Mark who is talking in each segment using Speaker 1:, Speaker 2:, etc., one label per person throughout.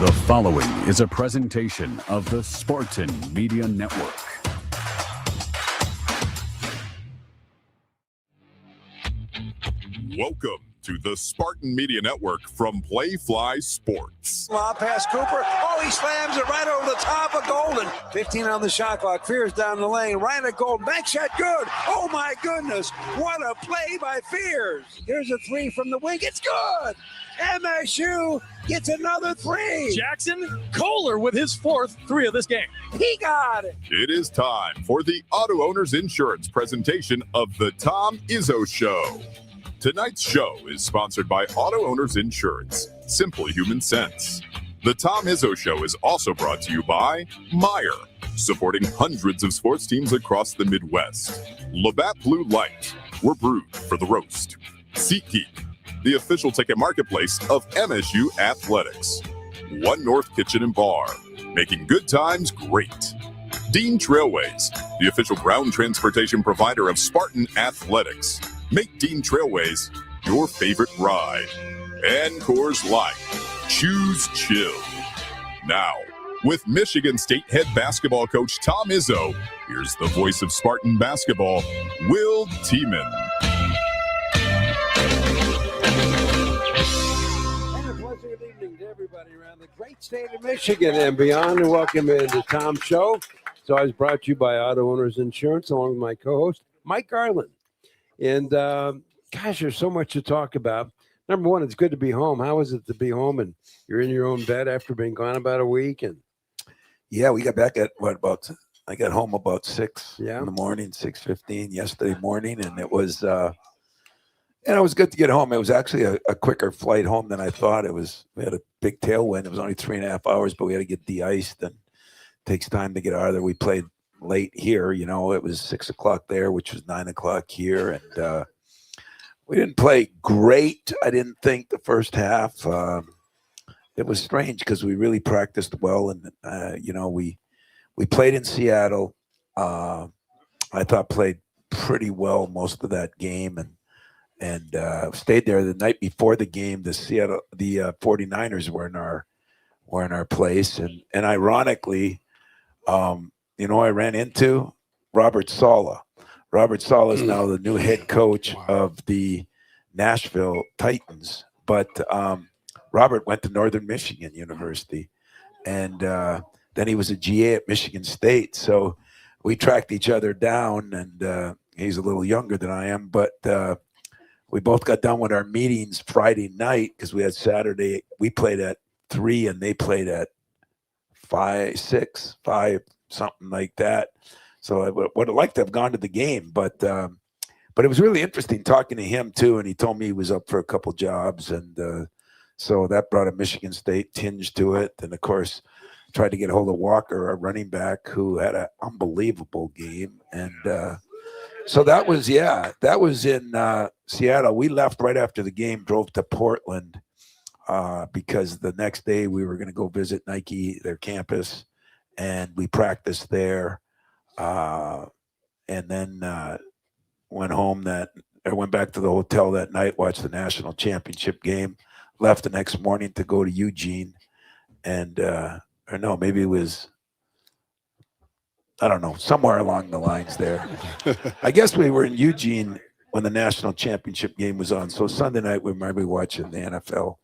Speaker 1: The following is a presentation of the Spartan Media Network.
Speaker 2: Welcome to the Spartan Media Network from Playfly Sports.
Speaker 3: Lob past Cooper. Oh, he slams it right over the top of Golden. 15 on the shot clock. Fears down the lane. Right at Golden. Back shot good. Oh, my goodness. What a play by Fears. Here's a three from the wing. It's good. MSU gets another three.
Speaker 4: Jackson Kohler with his fourth three of this game.
Speaker 3: He got it.
Speaker 2: It is time for the Auto Owners Insurance presentation of the Tom Izzo Show. Tonight's show is sponsored by Auto Owners Insurance, Simple Human Sense. The Tom Izzo Show is also brought to you by Meyer, supporting hundreds of sports teams across the Midwest. Labatt Blue Light, we're brewed for the roast. SeatGeek, the official ticket marketplace of MSU Athletics. One North Kitchen and Bar, making good times great. Dean Trailways, the official ground transportation provider of Spartan Athletics. Make Dean Trailways your favorite ride. And Coors Light, choose chill. Now, with Michigan State head basketball coach Tom Izzo, here's the voice of Spartan basketball, Will Tieman.
Speaker 3: Good evening to everybody around the great state of Michigan and beyond, and welcome into Tom's Show. It's always brought to you by Auto Owners Insurance, along with my co-host, Mike Garland. And gosh, there's so much to talk about. Number one, it's good to be home. How is it to be home and you're in your own bed after being gone about a week? And
Speaker 5: yeah, we got back at I got home about 6
Speaker 3: Yeah.
Speaker 5: in the morning, 6:15 yesterday morning, and it was good to get home. It was actually a quicker flight home than I thought. We had a big tailwind. It was only 3.5 hours, but we had to get de-iced, and it takes time to get out of there. We played late here, it was 6 o'clock there, which was 9 o'clock here, and we didn't play great. I didn't think the first half. It was strange because we really practiced well, and we played in Seattle. I thought played pretty well most of that game, and stayed there the night before the game. The 49ers were in our place, and ironically, I ran into Robert Saleh. Robert Saleh is now the new head coach of the Nashville Titans, but Robert went to Northern Michigan University, and then he was a GA at Michigan State. So we tracked each other down, and he's a little younger than I am, but we both got done with our meetings Friday night because we had Saturday. We played at 3 and they played at 5, something like that. So I would have liked to have gone to the game, but it was really interesting talking to him too. And he told me he was up for a couple jobs, and so that brought a Michigan State tinge to it. And of course, tried to get a hold of Walker, our running back, who had an unbelievable game. And so that was in Seattle. We left right after the game, drove to Portland because the next day we were going to go visit Nike, their campus, and we practiced there. And then went back to the hotel that night, watched the national championship game, left the next morning to go to Eugene, and or no, maybe it was, I don't know, somewhere along the lines there. I guess we were in Eugene when the national championship game was on. So Sunday night we might be watching the NFL.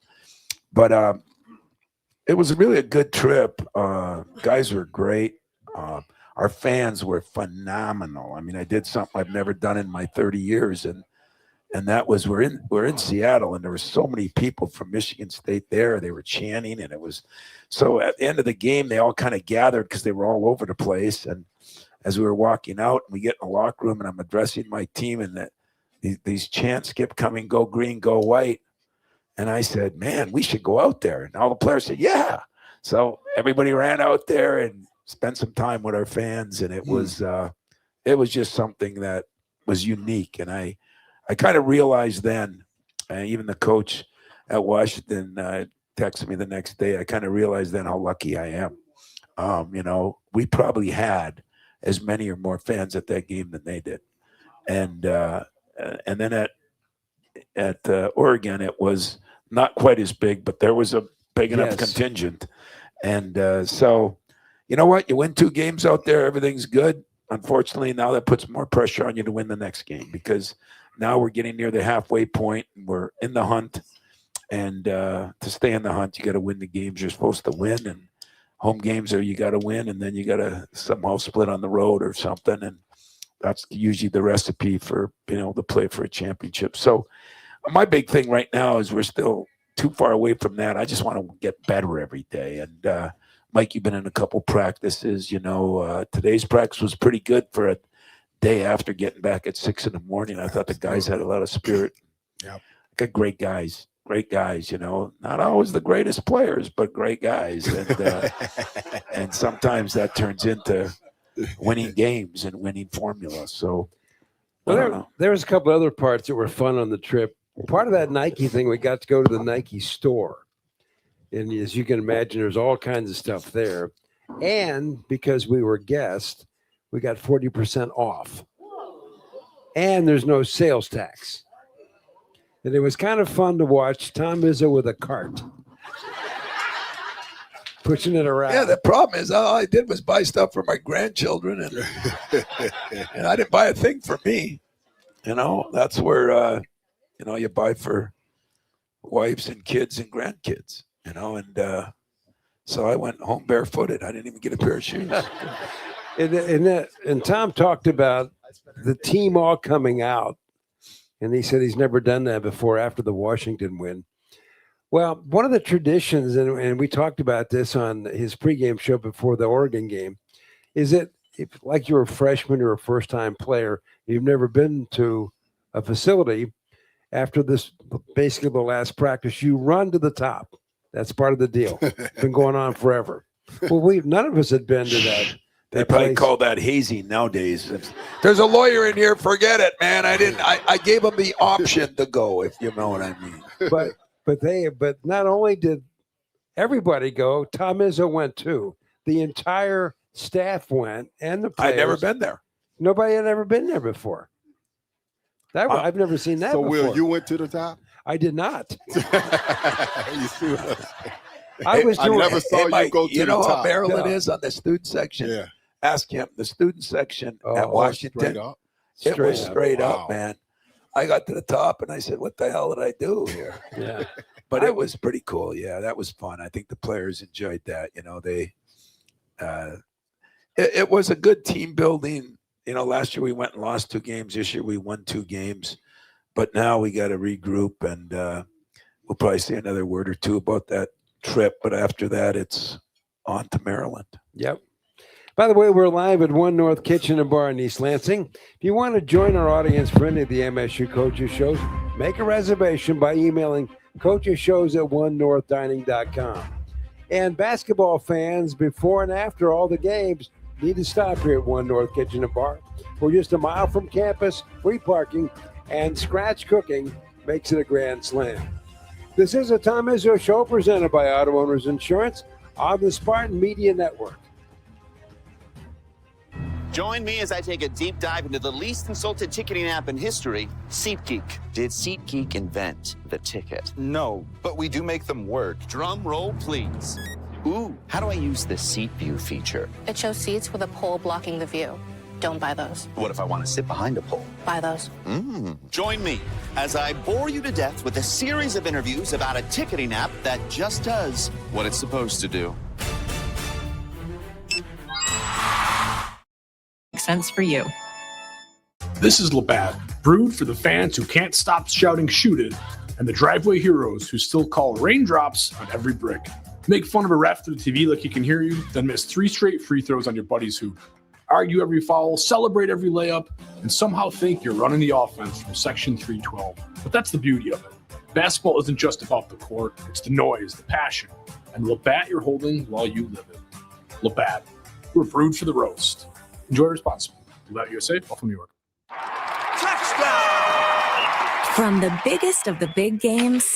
Speaker 5: But it was really a good trip. Guys were great. Our fans were phenomenal. I mean, I did something I've never done in my 30 years, and that was we're in Seattle, and there were so many people from Michigan State there. They were chanting, and it was so. At the end of the game, they all kind of gathered because they were all over the place. And as we were walking out, we get in the locker room, and I'm addressing my team, and that these chants kept coming: "Go green, go white." And I said, "Man, we should go out there." And all the players said, "Yeah." So everybody ran out there and spent some time with our fans, and it was just something that was unique. And I kind of realized then, even the coach at Washington texted me the next day. I kind of realized then how lucky I am. We probably had as many or more fans at that game than they did, and then at Oregon it was not quite as big, but there was a big enough contingent. And so, you know what? You win 2 games out there, everything's good. Unfortunately, now that puts more pressure on you to win the next game, because now we're getting near the halfway point and we're in the hunt. And to stay in the hunt, you got to win the games you're supposed to win. And home games are you got to win, and then you got to somehow split on the road or something. And that's usually the recipe for being able to play for a championship. So my big thing right now is we're still too far away from that. I just want to get better every day. And Mike, you've been in a couple practices. Today's practice was pretty good for a day after getting back at 6 a.m. I thought the guys had a lot of spirit.
Speaker 6: Yeah,
Speaker 5: got great guys. Not always the greatest players, but great guys. And and sometimes that turns into winning games and winning formula. So
Speaker 3: there was a couple other parts that were fun on the trip. Part of that Nike thing, we got to go to the Nike store. And as you can imagine, there's all kinds of stuff there. And because we were guests, we got 40% off. And there's no sales tax. And it was kind of fun to watch Tom Izzo with a cart, pushing it around.
Speaker 5: Yeah, the problem is all I did was buy stuff for my grandchildren, and I didn't buy a thing for me. That's where you buy for wives and kids and grandkids. So I went home barefooted. I didn't even get a pair of shoes.
Speaker 3: And Tom talked about the team all coming out. And he said he's never done that before after the Washington win. Well, one of the traditions, and we talked about this on his pregame show before the Oregon game, is that if, like you're a freshman or a first-time player, you've never been to a facility, after this, basically the last practice, you run to the top. That's part of the deal. It's been going on forever. Well, none of us had been to that.
Speaker 5: They probably call that hazing nowadays. There's a lawyer in here. Forget it, man. I gave him the option to go, if you know what I mean.
Speaker 3: But not only did everybody go, Tom Izzo went too. The entire staff went, and the players.
Speaker 5: I'd never been there.
Speaker 3: Nobody had ever been there before. I've never seen that before.
Speaker 6: So, Will, you went to the top?
Speaker 3: I did not.
Speaker 6: You see
Speaker 3: I
Speaker 6: never saw you go to the top.
Speaker 5: You know how Maryland is on the student section?
Speaker 6: Yeah.
Speaker 5: Ask him. The student section at Washington.
Speaker 6: Straight up.
Speaker 5: It was straight up, man. I got to the top and I said, what the hell did I do here?
Speaker 3: Yeah.
Speaker 5: But it was pretty cool. Yeah, that was fun. I think the players enjoyed that. It was a good team building. Last year we went and lost 2 games. This year we won 2 games. But now we got to regroup, and we'll probably say another word or two about that trip. But after that, it's on to Maryland.
Speaker 3: Yep. By the way, we're live at One North Kitchen and Bar in East Lansing. If you want to join our audience for any of the MSU Coaches Shows, make a reservation by emailing coachesshows@onenorthdining.com. And basketball fans, before and after all the games, need to stop here at One North Kitchen and Bar. We're just a mile from campus, free parking, and scratch cooking makes it a grand slam. This is a Tom Izzo Show presented by Auto Owners Insurance on the Spartan Media Network.
Speaker 7: Join me as I take a deep dive into the least consulted ticketing app in history, SeatGeek. Did SeatGeek invent the ticket?
Speaker 8: No, but we do make them work.
Speaker 7: Drum roll, please. Ooh, how do I use the Seat View feature?
Speaker 9: It shows seats with a pole blocking the view. Don't buy those.
Speaker 7: What if I want to sit behind a pole?
Speaker 9: Buy those.
Speaker 7: Join me as I bore you to death with a series of interviews about a ticketing app that just does what it's supposed to do.
Speaker 10: Makes sense for you.
Speaker 4: This is Labatt, brewed for the fans who can't stop shouting "shoot it," and the driveway heroes who still call raindrops on every brick. Make fun of a ref through the TV like he can hear you, then miss 3 straight free throws on your buddy's hoop. Argue every foul, celebrate every layup, and somehow think you're running the offense from Section 312. But that's the beauty of it. Basketball isn't just about the court, it's the noise, the passion, and the Labatt you're holding while you live it. Labatt, we're brewed for the roast. Enjoy responsibly. Labatt USA, Buffalo, New York.
Speaker 10: Touchdown! From the biggest of the big games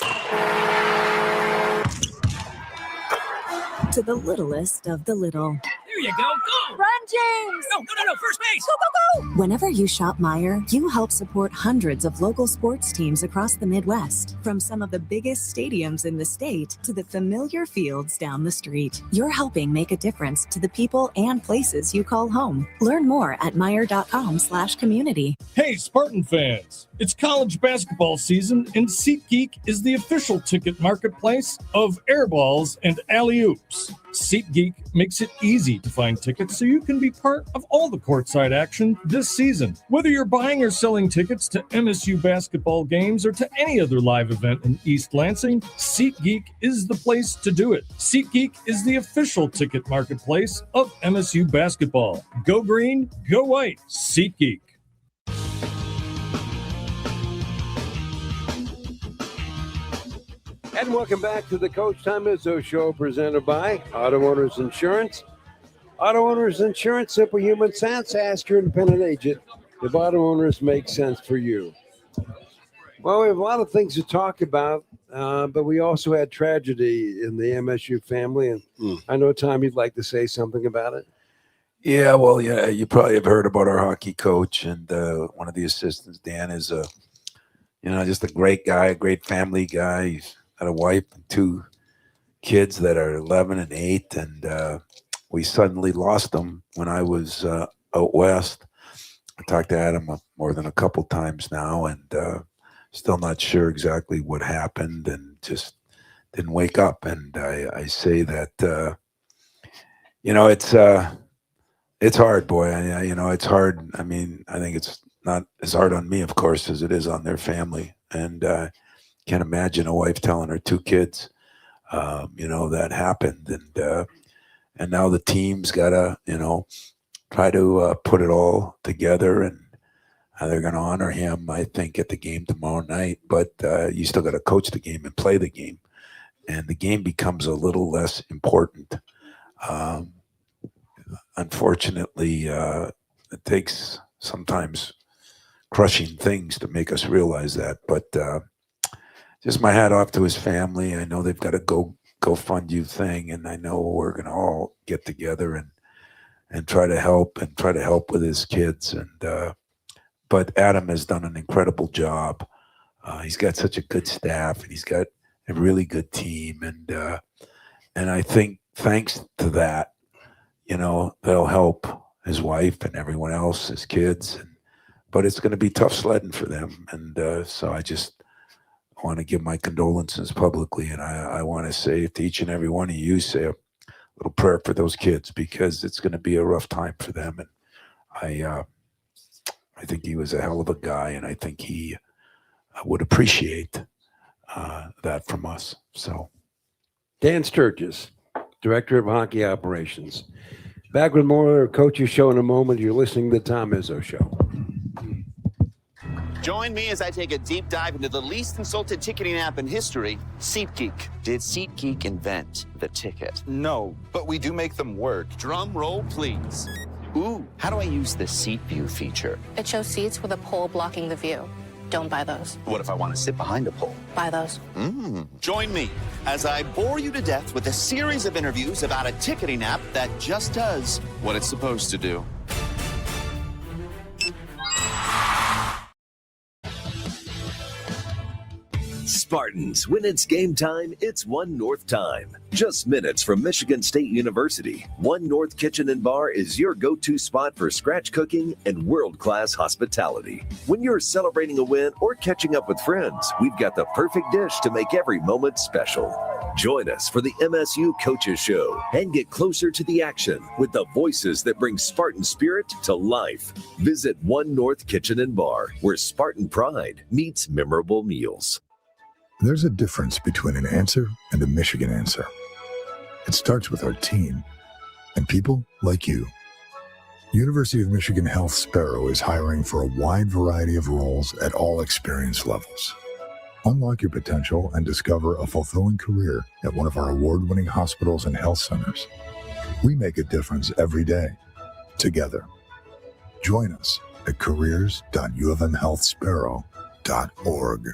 Speaker 10: to the littlest of the little.
Speaker 11: Here you go. Go.
Speaker 10: Run, James!
Speaker 11: No. First base.
Speaker 10: Go, go, go! Whenever you shop Meijer, you help support hundreds of local sports teams across the Midwest. From some of the biggest stadiums in the state to the familiar fields down the street. You're helping make a difference to the people and places you call home. Learn more at Meijer.com/community.
Speaker 12: Hey, Spartan fans! It's college basketball season, and SeatGeek is the official ticket marketplace of airballs and alley-oops. SeatGeek makes it easy to find tickets so you can be part of all the courtside action this season. Whether you're buying or selling tickets to MSU basketball games or to any other live event in East Lansing, SeatGeek is the place to do it. SeatGeek is the official ticket marketplace of MSU basketball. Go green, go white. SeatGeek.
Speaker 3: And welcome back to the Coach Tom Izzo Show, presented by Auto Owners Insurance. Auto Owners Insurance, simple human sense. Ask your independent agent if auto owners make sense for you. Well, we have a lot of things to talk about, but we also had tragedy in the MSU family. And I know, Tom, you'd like to say something about it.
Speaker 5: Yeah, well, yeah, you probably have heard about our hockey coach, and one of the assistants, Dan, is just a great guy, a great family guy. He's got a wife and 2 kids that are 11 and 8, and we suddenly lost them when I was out west. I talked to Adam more than a couple times now, and still not sure exactly what happened, and just didn't wake up. And I say that it's hard, boy. It's hard. I mean, I think it's not as hard on me, of course, as it is on their family. And can't imagine a wife telling her 2 kids, that happened. And now the team's got to, try to put it all together, and they're going to honor him, I think, at the game tomorrow night. But you still got to coach the game and play the game. And the game becomes a little less important. Unfortunately, it takes sometimes crushing things to make us realize that. But just my hat off to his family. I know they've got a GoFundMe thing, and I know we're going to all get together and try to help with his kids. And but Adam has done an incredible job. He's got such a good staff, and he's got a really good team. And I think thanks to that, they'll help his wife and everyone else, his kids. But it's going to be tough sledding for them. And so I just want to give my condolences publicly. And I want to say to each and every one of you, say a little prayer for those kids, because it's going to be a rough time for them. And I think he was a hell of a guy, and I think he would appreciate that from us. So,
Speaker 3: Dan Sturgis, Director of Hockey Operations. Back with more Coach's Show in a moment. You're listening to the Tom Izzo Show.
Speaker 7: Join me as I take a deep dive into the least insulted ticketing app in history, SeatGeek. Did SeatGeek invent the ticket?
Speaker 8: No, but we do make them work.
Speaker 7: Drum roll, please. Ooh, how do I use the Seat View feature?
Speaker 9: It shows seats with a pole blocking the view. Don't buy those.
Speaker 7: What if I want to sit behind a pole?
Speaker 9: Buy those.
Speaker 7: Join me as I bore you to death with a series of interviews about a ticketing app that just does what it's supposed to do.
Speaker 13: Spartans, when it's game time, it's One North time. Just minutes from Michigan State University, One North Kitchen and Bar is your go-to spot for scratch cooking and world-class hospitality. When you're celebrating a win or catching up with friends, we've got the perfect dish to make every moment special. Join us for the MSU Coaches Show and get closer to the action with the voices that bring Spartan spirit to life. Visit One North Kitchen and Bar, where Spartan pride meets memorable meals.
Speaker 14: There's a difference between an answer and a Michigan answer. It starts with our team and people like you. University of Michigan Health Sparrow is hiring for a wide variety of roles at all experience levels. Unlock your potential and discover a fulfilling career at one of our award-winning hospitals and health centers. We make a difference every day, together. Join us at careers.uofmhealthsparrow.org.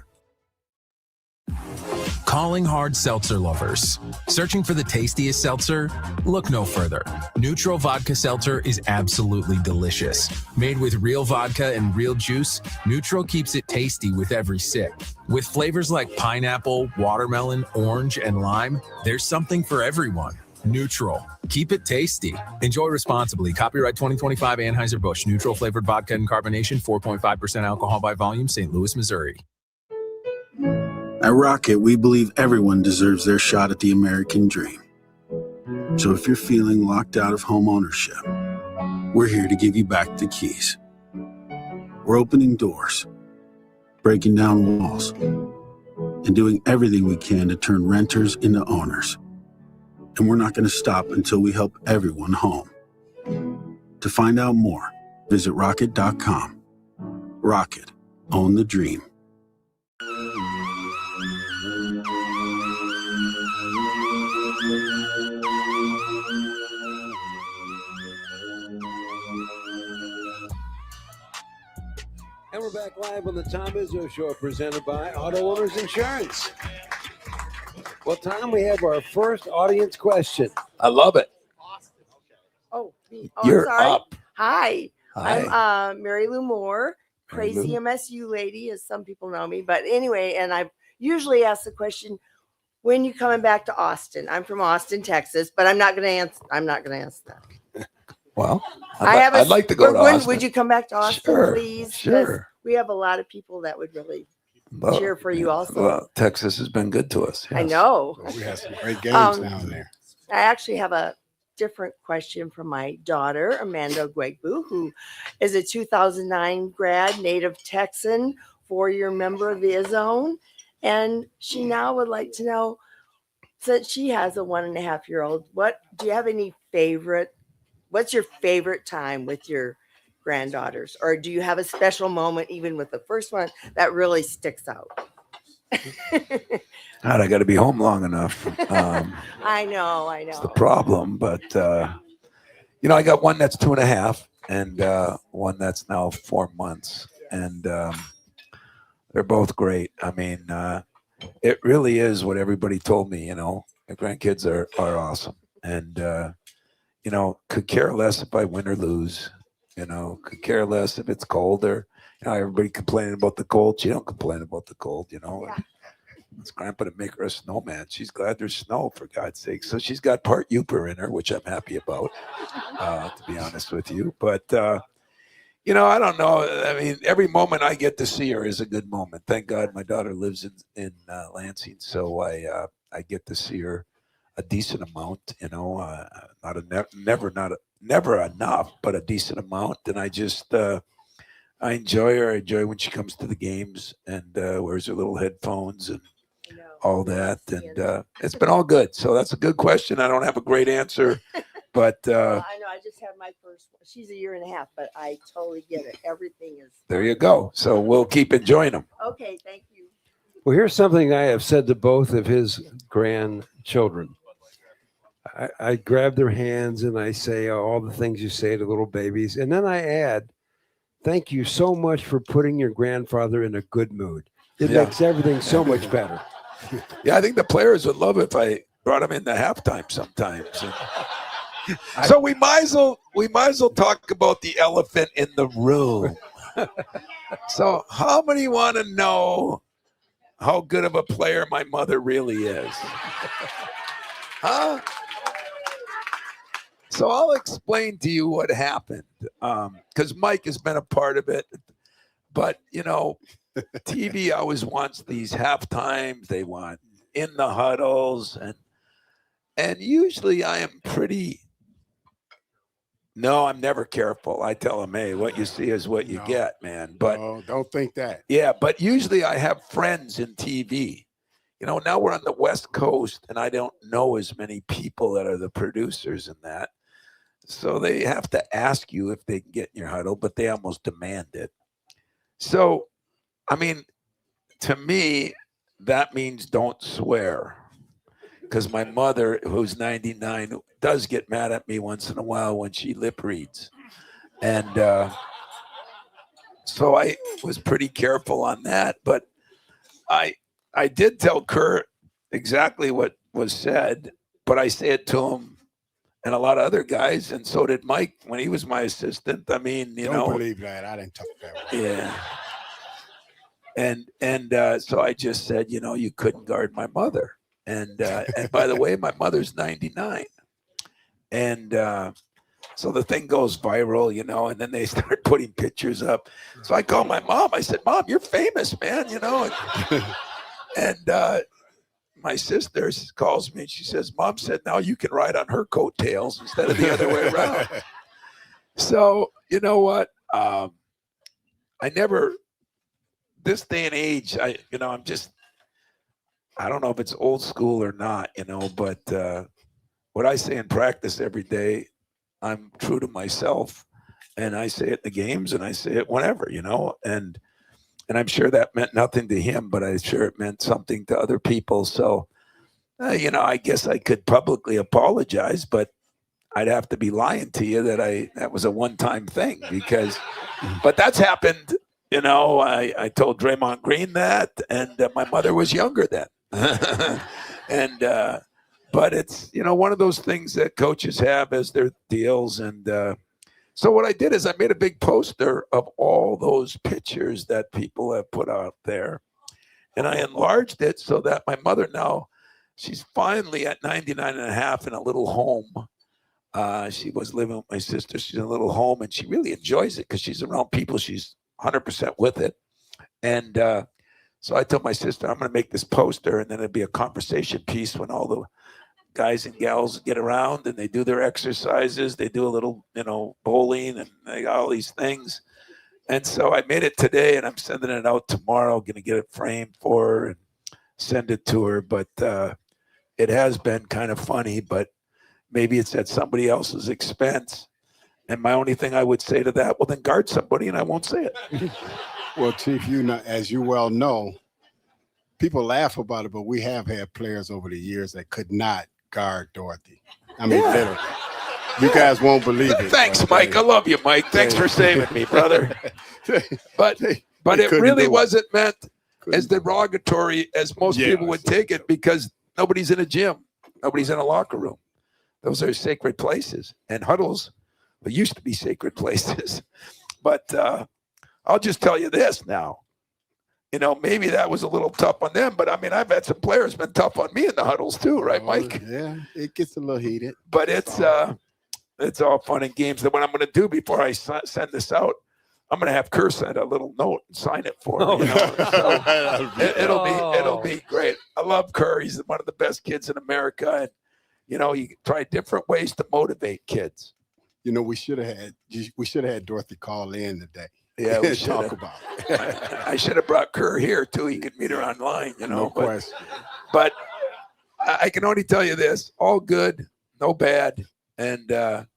Speaker 11: Calling hard seltzer lovers. Searching for the tastiest seltzer? Look no further. Neutral Vodka Seltzer is absolutely delicious. Made with real vodka and real juice, Neutral keeps it tasty with every sip. With flavors like pineapple, watermelon, orange, and lime, there's something for everyone. Neutral. Keep it tasty. Enjoy responsibly. Copyright 2025 Anheuser-Busch. Neutral flavored vodka and carbonation. 4.5% alcohol by volume. St. Louis, Missouri.
Speaker 15: At Rocket, we believe everyone deserves their shot at the American dream. So if you're feeling locked out of home ownership, we're here to give you back the keys. We're opening doors, breaking down walls, and doing everything we can to turn renters into owners. And we're not going to stop until we help everyone home. To find out more, visit rocket.com. Rocket, own the dream.
Speaker 3: And we're back live on the Tom Izzo Show, presented by Auto Owners Insurance. Well, Tom, we have our first audience question.
Speaker 5: I love it.
Speaker 16: Oh,
Speaker 5: You're
Speaker 16: I'm sorry.
Speaker 5: up.
Speaker 16: Hi.
Speaker 5: Hi.
Speaker 16: I'm Mary Lou Moore,
Speaker 5: Mary
Speaker 16: crazy
Speaker 5: Lou.
Speaker 16: MSU lady, as some people know me. But anyway, and I usually ask the question, when you coming back to Austin? I'm from Austin, Texas, but I'm not going to answer. I'm not going to answer that.
Speaker 5: Well,
Speaker 16: I'd
Speaker 5: like to go to Austin.
Speaker 16: Would you come back to Austin,
Speaker 5: Sure,
Speaker 16: please? 'Cause
Speaker 5: sure.
Speaker 16: we have a lot of people that would really
Speaker 5: Well,
Speaker 16: cheer for you also.
Speaker 5: Well, Texas has been good to us.
Speaker 16: I
Speaker 5: yes.
Speaker 16: know.
Speaker 6: Well, we have some great games
Speaker 16: Um,
Speaker 6: down there.
Speaker 16: I actually have a different question from my daughter, Amanda Guegbu, who is a 2009 grad, native Texan, 4-year member of the Zone. And she now would like to know, since she has a 1.5-year-old, do you have any what's your favorite time with your granddaughters? Or do you have a special moment, even with the first one, that really sticks out?
Speaker 5: God, I got to be home long enough.
Speaker 16: I know.
Speaker 5: It's the problem, but I got one that's 2.5 and one that's now 4 months, and they're both great. I mean, it really is what everybody told me. The grandkids are awesome, and could care less if I win or lose. Could care less if it's cold or everybody complaining about the cold. She don't complain about the cold.
Speaker 16: Yeah.
Speaker 5: It's grandpa to make her a snowman. She's glad there's snow, for God's sake. So she's got part Uper in her, which I'm happy about, to be honest with you. But, I don't know. I mean, every moment I get to see her is a good moment. Thank God my daughter lives in Lansing, so I get to see her a decent amount, never enough, but a decent amount. And I just, I enjoy her. I enjoy when she comes to the games and wears her little headphones and all that. And it's been all good. So that's a good question. I don't have a great answer, but
Speaker 16: Well, I know. I just have my first one. She's 1.5 years, but I totally get it. Everything is.
Speaker 5: there you go. So we'll keep enjoying them.
Speaker 16: Okay. Thank you.
Speaker 3: Well, here's something I have said to both of his grandchildren. I grab their hands and I say all the things you say to little babies. And then I add, thank you so much for putting your grandfather in a good mood. It makes everything so much better.
Speaker 5: Yeah, I think the players would love it if I brought them into halftime sometimes. So we might as well talk about the elephant in the room. So how many want to know how good of a player my mother really is? Huh? So I'll explain to you what happened, because Mike has been a part of it. But, TV always wants these halftimes. They want in the huddles. And usually I am I'm never careful. I tell them, hey, what you see is what you get, man. But
Speaker 6: no, don't think that.
Speaker 5: Yeah, but usually I have friends in TV. Now we're on the West Coast, and I don't know as many people that are the producers in that. So they have to ask you if they can get in your huddle, but they almost demand it. So, I mean, to me, that means don't swear. Because my mother, who's 99, does get mad at me once in a while when she lip reads. And so I was pretty careful on that. But I did tell Kurt, exactly what was said, but I say it to him and a lot of other guys, and so did Mike when he was my assistant. I mean,
Speaker 6: Don't believe that. I didn't talk that way.
Speaker 5: Yeah. And so I just said, you couldn't guard my mother. And by the way, my mother's 99. And so the thing goes viral, and then they start putting pictures up. So I called my mom. I said, Mom, you're famous, man, And my sister calls me and she says, Mom said now you can ride on her coattails instead of the other way around. So, you know what? I never, this day and age, I don't know if it's old school or not, but what I say in practice every day, I'm true to myself, and I say it in the games and I say it whenever, and I'm sure that meant nothing to him, but I'm sure it meant something to other people. So, I guess I could publicly apologize, but I'd have to be lying to you that was a one-time thing but that's happened. I told Draymond Green that, and my mother was younger then. But it's, one of those things that coaches have as their deals. And so what I did is I made a big poster of all those pictures that people have put out there. And I enlarged it so that my mother now, she's finally at 99 and a half in a little home. She was living with my sister. She's in a little home, and she really enjoys it because she's around people. She's 100% with it. And so I told my sister, I'm going to make this poster, and then it'll be a conversation piece when all the guys and gals get around and they do their exercises. They do a little, bowling, and they got all these things. And so I made it today, and I'm sending it out tomorrow. I'm going to get it framed for her and send it to her. But it has been kind of funny, but maybe it's at somebody else's expense. And my only thing I would say to that, well, then guard somebody, and I won't say it.
Speaker 6: Well, Chief, as you well know, people laugh about it, but we have had players over the years that could not guard Dorothy. I mean, literally. You guys won't believe it.
Speaker 5: Thanks, Mike. I love you, Mike. Thanks for saving me, brother. But it really wasn't meant as derogatory as most people would take it, because nobody's in a gym. Nobody's in a locker room. Those are sacred places. And huddles used to be sacred places. But I'll just tell you this now. Maybe that was a little tough on them, but I mean, I've had some players been tough on me in the huddles too, right, Mike?
Speaker 6: Yeah, it gets a little heated.
Speaker 5: But it's all fun and games. That what I'm going to do before I send this out, I'm going to have Kerr send a little note and sign it for me. So it'll be great. I love Kerr. He's one of the best kids in America, and you try different ways to motivate kids.
Speaker 6: We should have had Dorothy call in today.
Speaker 5: Yeah, we
Speaker 6: talk about it.
Speaker 5: I should have brought Kerr here too. He could meet her online,
Speaker 6: No question.
Speaker 5: But I can only tell you this: all good, no bad. And I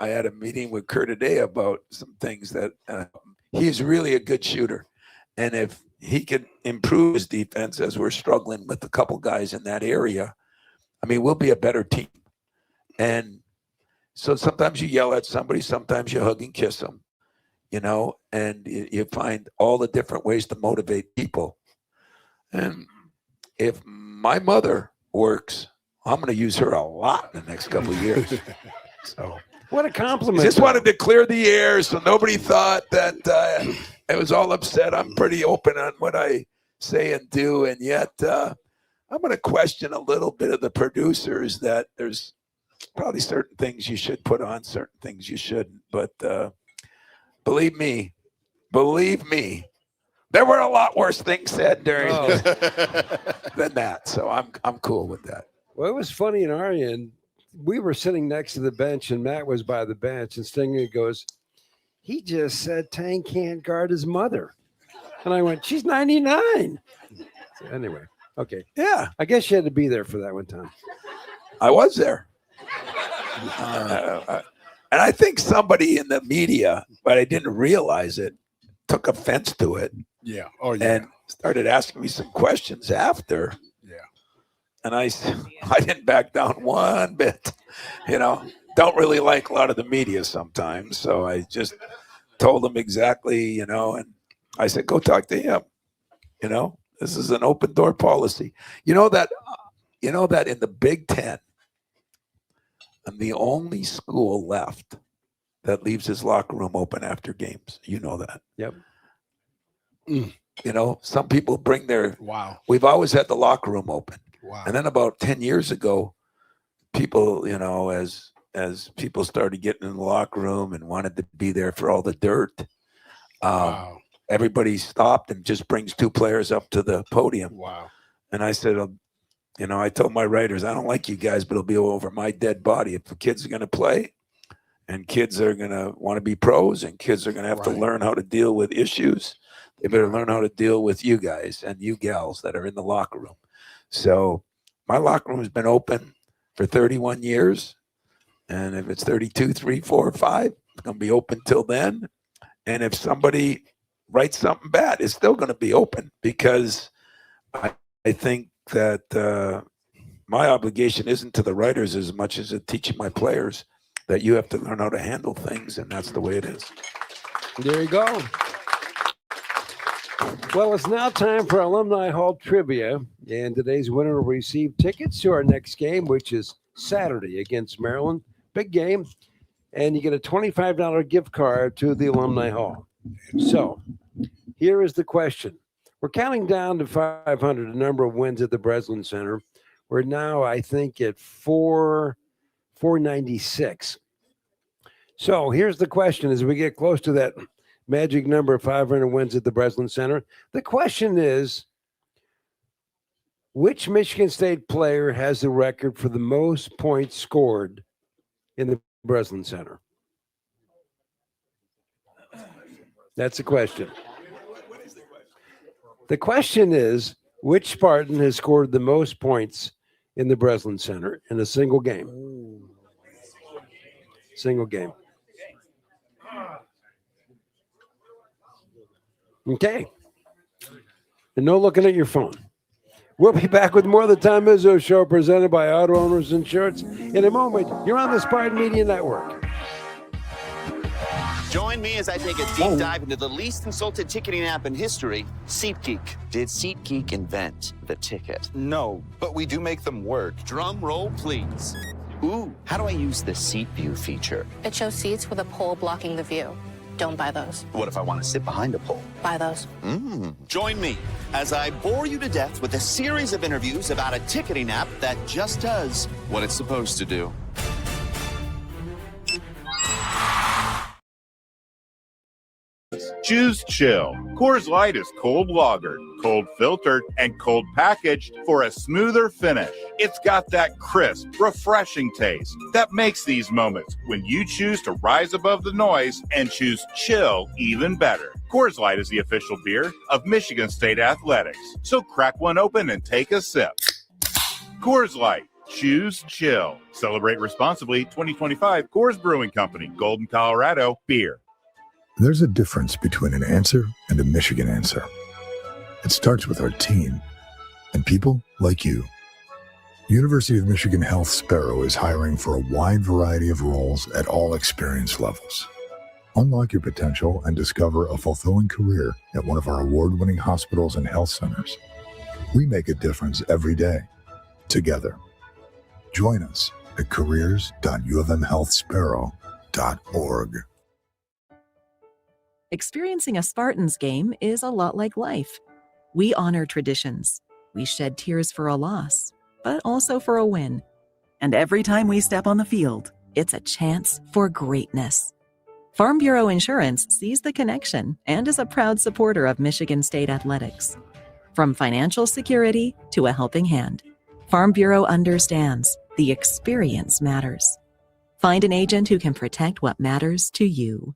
Speaker 5: had a meeting with Kerr today about some things that he's really a good shooter, and if he can improve his defense, as we're struggling with a couple guys in that area, I mean, we'll be a better team. And so sometimes you yell at somebody, sometimes you hug and kiss them. And you find all the different ways to motivate people. And if my mother works, I'm going to use her a lot in the next couple of years. So
Speaker 3: what a compliment.
Speaker 5: Just wanted to clear the air so nobody thought that I was all upset. I'm pretty open on what I say and do. And yet I'm going to question a little bit of the producers that there's probably certain things you should put on, certain things you shouldn't. But believe me, there were a lot worse things said during than that. So I'm cool with that.
Speaker 3: Well, it was funny in our end. We were sitting next to the bench, and Matt was by the bench, and Stinger goes, he just said Tank can't guard his mother. And I went, she's 99. So anyway, okay.
Speaker 5: Yeah.
Speaker 3: I guess you had to be there for that one time.
Speaker 5: I was there. And I think somebody in the media, but I didn't realize it, took offense to it.
Speaker 6: Yeah. Oh, yeah.
Speaker 5: And started asking me some questions after.
Speaker 6: Yeah.
Speaker 5: And I didn't back down one bit. Don't really like a lot of the media sometimes. So I just told them exactly, and I said, go talk to him. This is an open door policy. You know that in the Big Ten, I'm the only school left that leaves his locker room open after games. You know that.
Speaker 3: Yep.
Speaker 5: You know, some people bring their.
Speaker 6: Wow.
Speaker 5: We've always had the locker room open.
Speaker 6: Wow.
Speaker 5: And then about 10 years ago, people, as people started getting in the locker room and wanted to be there for all the dirt, everybody stopped and just brings 2 players up to the podium.
Speaker 6: Wow.
Speaker 5: And I said, I told my writers, I don't like you guys, but it'll be over my dead body. If the kids are going to play and kids are going to want to be pros and kids are going to have to learn how to deal with issues, they better learn how to deal with you guys and you gals that are in the locker room. So my locker room has been open for 31 years. And if it's 32, 3, 4, 5, it's going to be open till then. And if somebody writes something bad, it's still going to be open, because I think that my obligation isn't to the writers as much as to teaching my players that you have to learn how to handle things, and that's the way it is.
Speaker 3: There you go. Well, it's now time for Alumni Hall Trivia, and today's winner will receive tickets to our next game, which is Saturday against Maryland. Big game, and you get a $25 gift card to the Alumni Hall. So here is the question. We're counting down to 500, the number of wins at the Breslin Center. We're now, I think, at 496. So here's the question as we get close to that magic number of 500 wins at the Breslin Center. The question is, which Michigan State player has the record for the most points scored in the Breslin Center? That's the question. The question is, which Spartan has scored the most points in the Breslin Center in a single game? Single game. Okay. And no looking at your phone. We'll be back with more of the Tom Izzo Show presented by Auto Owners Insurance. In a moment, you're on the Spartan Media Network.
Speaker 7: Join me as I take a deep dive into the least consulted ticketing app in history, SeatGeek. Did SeatGeek invent the ticket?
Speaker 8: No, but we do make them work.
Speaker 7: Drum roll, please. Ooh, how do I use the Seat View feature?
Speaker 9: It shows seats with a pole blocking the view. Don't buy those.
Speaker 7: What if I want to sit behind a pole?
Speaker 9: Buy those.
Speaker 7: Join me as I bore you to death with a series of interviews about a ticketing app that just does what it's supposed to do.
Speaker 17: Choose chill. Coors Light is cold lagered, cold filtered, and cold packaged for a smoother finish. It's got that crisp, refreshing taste that makes these moments when you choose to rise above the noise and choose chill even better. Coors Light is the official beer of Michigan State Athletics. So crack one open and take a sip. Coors Light. Choose chill. Celebrate responsibly. 2025 Coors Brewing Company, Golden, Colorado. Beer.
Speaker 14: There's a difference between an answer and a Michigan answer. It starts with our team and people like you. University of Michigan Health Sparrow is hiring for a wide variety of roles at all experience levels. Unlock your potential and discover a fulfilling career at one of our award-winning hospitals and health centers. We make a difference every day, together. Join us at careers.uofmhealthsparrow.org.
Speaker 18: Experiencing a Spartans game is a lot like life. We honor traditions. We shed tears for a loss, but also for a win. And every time we step on the field, it's a chance for greatness. Farm Bureau Insurance sees the connection and is a proud supporter of Michigan State athletics. From financial security to a helping hand, Farm Bureau understands the experience matters. Find an agent who can protect what matters to you.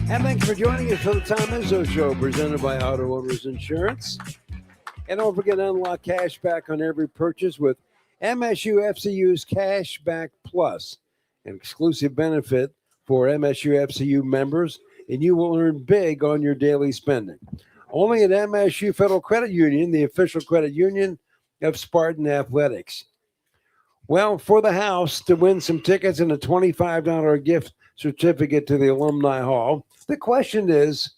Speaker 3: And thanks for joining us for the Tom Izzo Show, presented by Auto Owners Insurance. And don't forget to unlock cash back on every purchase with MSU FCU's Cashback Plus, an exclusive benefit for MSU FCU members, and you will earn big on your daily spending. Only at MSU Federal Credit Union, the official credit union of Spartan Athletics. Well, for the house, to win some tickets and a $25 gift certificate to the Alumni Hall. The question is,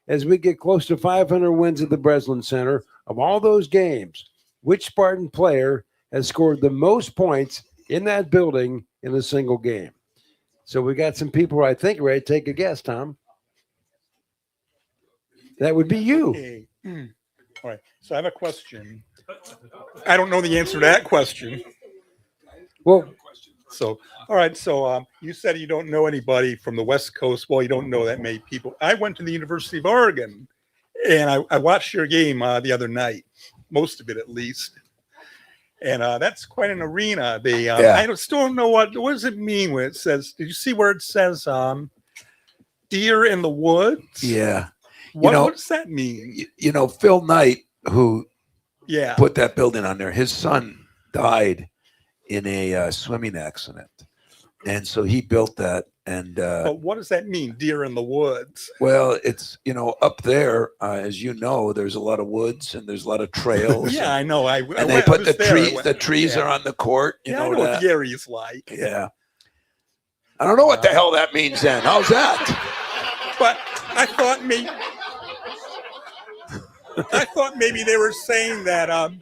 Speaker 3: as we get close to 500 wins at the Breslin Center, of all those games, which Spartan player has scored the most points in that building in a single game? So we got some people, I think, ready to take a guess, Tom. That would be you.
Speaker 19: Okay. All right. So I have a question. I don't know the answer to that question.
Speaker 3: Well,
Speaker 19: so, all right. So you said you don't know anybody from the West Coast. Well, you don't know that many people. I went to the University of Oregon, and I watched your game the other night, most of it at least. And that's quite an arena. I still don't know what does it mean when it says, did you see where it says deer in the woods?
Speaker 5: Yeah.
Speaker 19: What does that mean?
Speaker 5: You know, Phil Knight, who
Speaker 19: Yeah.
Speaker 5: put that building on there, his son died in a swimming accident. And so he built that. And
Speaker 19: But what does that mean, deer in the woods?
Speaker 5: well, it's, you know, up there, as you know, there's a lot of woods and there's a lot of trails.
Speaker 19: Yeah, I know.
Speaker 5: And they put the trees are on the court. You
Speaker 19: Yeah, I
Speaker 5: know,
Speaker 19: know what
Speaker 5: that.
Speaker 19: the area's like.
Speaker 5: Yeah. I don't know what the hell that means then. How's that?
Speaker 19: But I thought maybe they were saying that I'm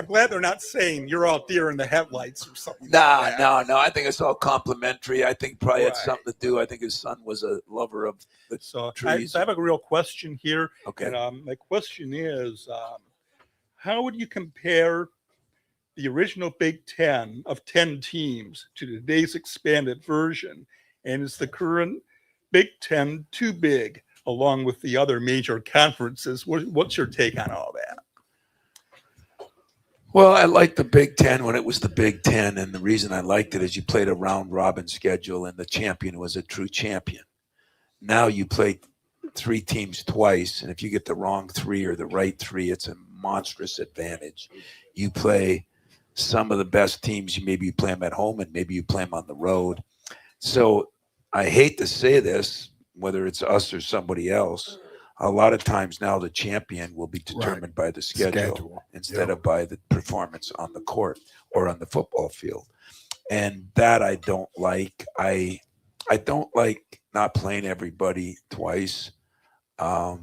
Speaker 19: glad they're not saying you're all deer in the headlights or something.
Speaker 5: No. I think it's all complimentary. I think probably had something to do. I think his son was a lover of the trees.
Speaker 19: I have a real question here.
Speaker 5: Okay.
Speaker 19: And my question is, how would you compare the original Big Ten of 10 teams to today's expanded version? And is the current Big Ten too big, along with the other major conferences? What's your take on all that?
Speaker 5: Well, I liked the Big Ten when it was the Big Ten, and the reason I liked it is you played a round-robin schedule, and the champion was a true champion. Now you play 3 teams twice, and if you get the wrong 3 or the right 3, it's a monstrous advantage. You play some of the best teams. Maybe you play them at home, and maybe you play them on the road. So I hate to say this, whether it's us or somebody else, a lot of times now the champion will be determined by the schedule instead of by the performance on the court or on the football field. And that I don't like. I don't like not playing everybody twice. I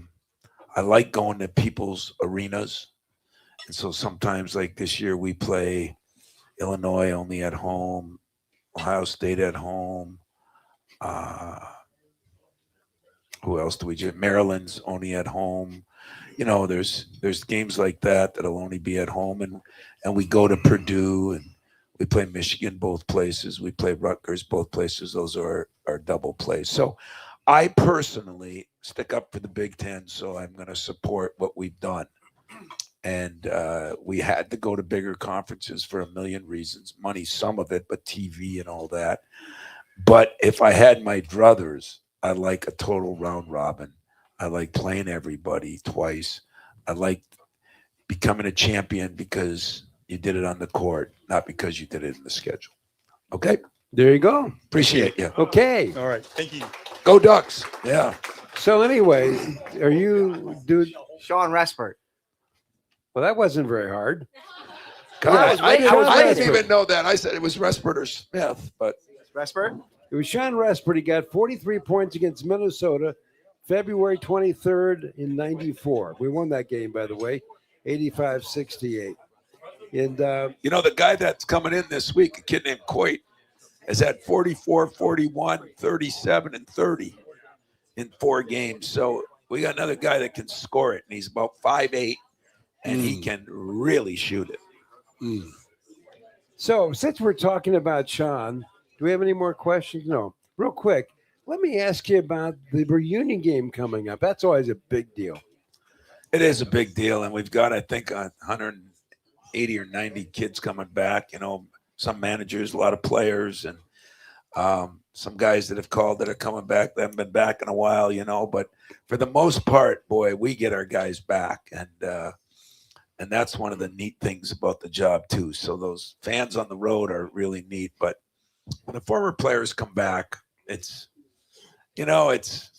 Speaker 5: like going to people's arenas. And so sometimes, like this year, we play Illinois only at home, Ohio State at home. Who else do we do? Maryland's only at home. You know, there's games like that that'll only be at home, and we go to Purdue and we play Michigan both places. We play Rutgers both places. Those are our double plays. So I personally stick up for the Big Ten, so I'm going to support what we've done. And we had to go to bigger conferences for a million reasons. Money, some of it, but TV and all that. But if I had my druthers, I like a total round robin. I like playing everybody twice. I like becoming a champion because you did it on the court, not because you did it in the schedule. Okay?
Speaker 3: There you go.
Speaker 5: Appreciate you.
Speaker 3: Okay.
Speaker 19: All right. Thank you.
Speaker 5: Go Ducks. Yeah.
Speaker 3: So anyway, are you dude?
Speaker 20: Sean Respert.
Speaker 3: Well, that wasn't very hard.
Speaker 5: God,
Speaker 3: Yeah,
Speaker 5: I
Speaker 3: Respert.
Speaker 5: didn't even know that. I said it was Respert or Smith, but
Speaker 20: Respert?
Speaker 3: It was Sean Respert. He got 43 points against Minnesota, February 23rd in 94. We won that game, by the way, 85-68. And
Speaker 5: you know, the guy that's coming in this week, a kid named Coit, has had 44, 41, 37, and 30 in 4 games. So we got another guy that can score it, and he's about 5'8", and he can really shoot it.
Speaker 3: so since we're talking about Sean, do we have any more questions? No. Real quick, let me ask you about the reunion game coming up. That's always a big deal.
Speaker 5: It is a big deal, and we've got, I think, 180 or 90 kids coming back. You know, some managers, a lot of players, and some guys that have called that are coming back. They haven't been back in a while, you know. But for the most part, boy, we get our guys back, and that's one of the neat things about the job too. So those fans on the road are really neat. But when the former players come back, it's, you know, it's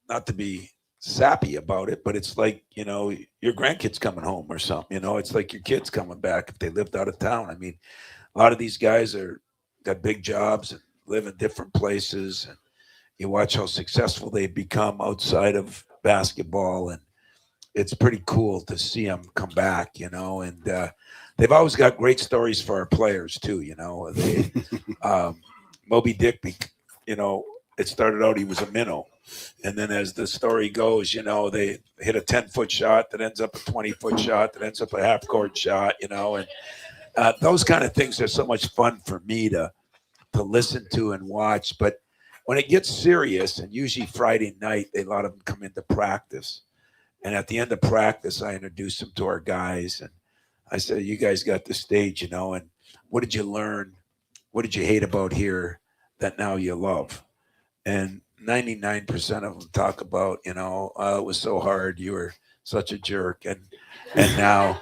Speaker 5: not to be sappy about it, but it's like, you know, your grandkids coming home or something. You know, it's like your kids coming back if they lived out of town. I mean, a lot of these guys got big jobs, and live in different places, and you watch how successful they become outside of basketball, and it's pretty cool to see them come back, you know. And they've always got great stories for our players too, you know. They, Moby Dick, you know, it started out he was a minnow, and then as the story goes, you know, they hit a 10-foot shot that ends up a 20-foot shot that ends up a half-court shot, you know. And those kind of things are so much fun for me to listen to and watch. But when it gets serious, and usually Friday night, a lot of them come into practice. And at the end of practice, I introduce them to our guys. And I said, you guys got the stage, you know, and what did you learn? What did you hate about here that now you love? And 99% of them talk about, you know, it was so hard. You were such a jerk. And now,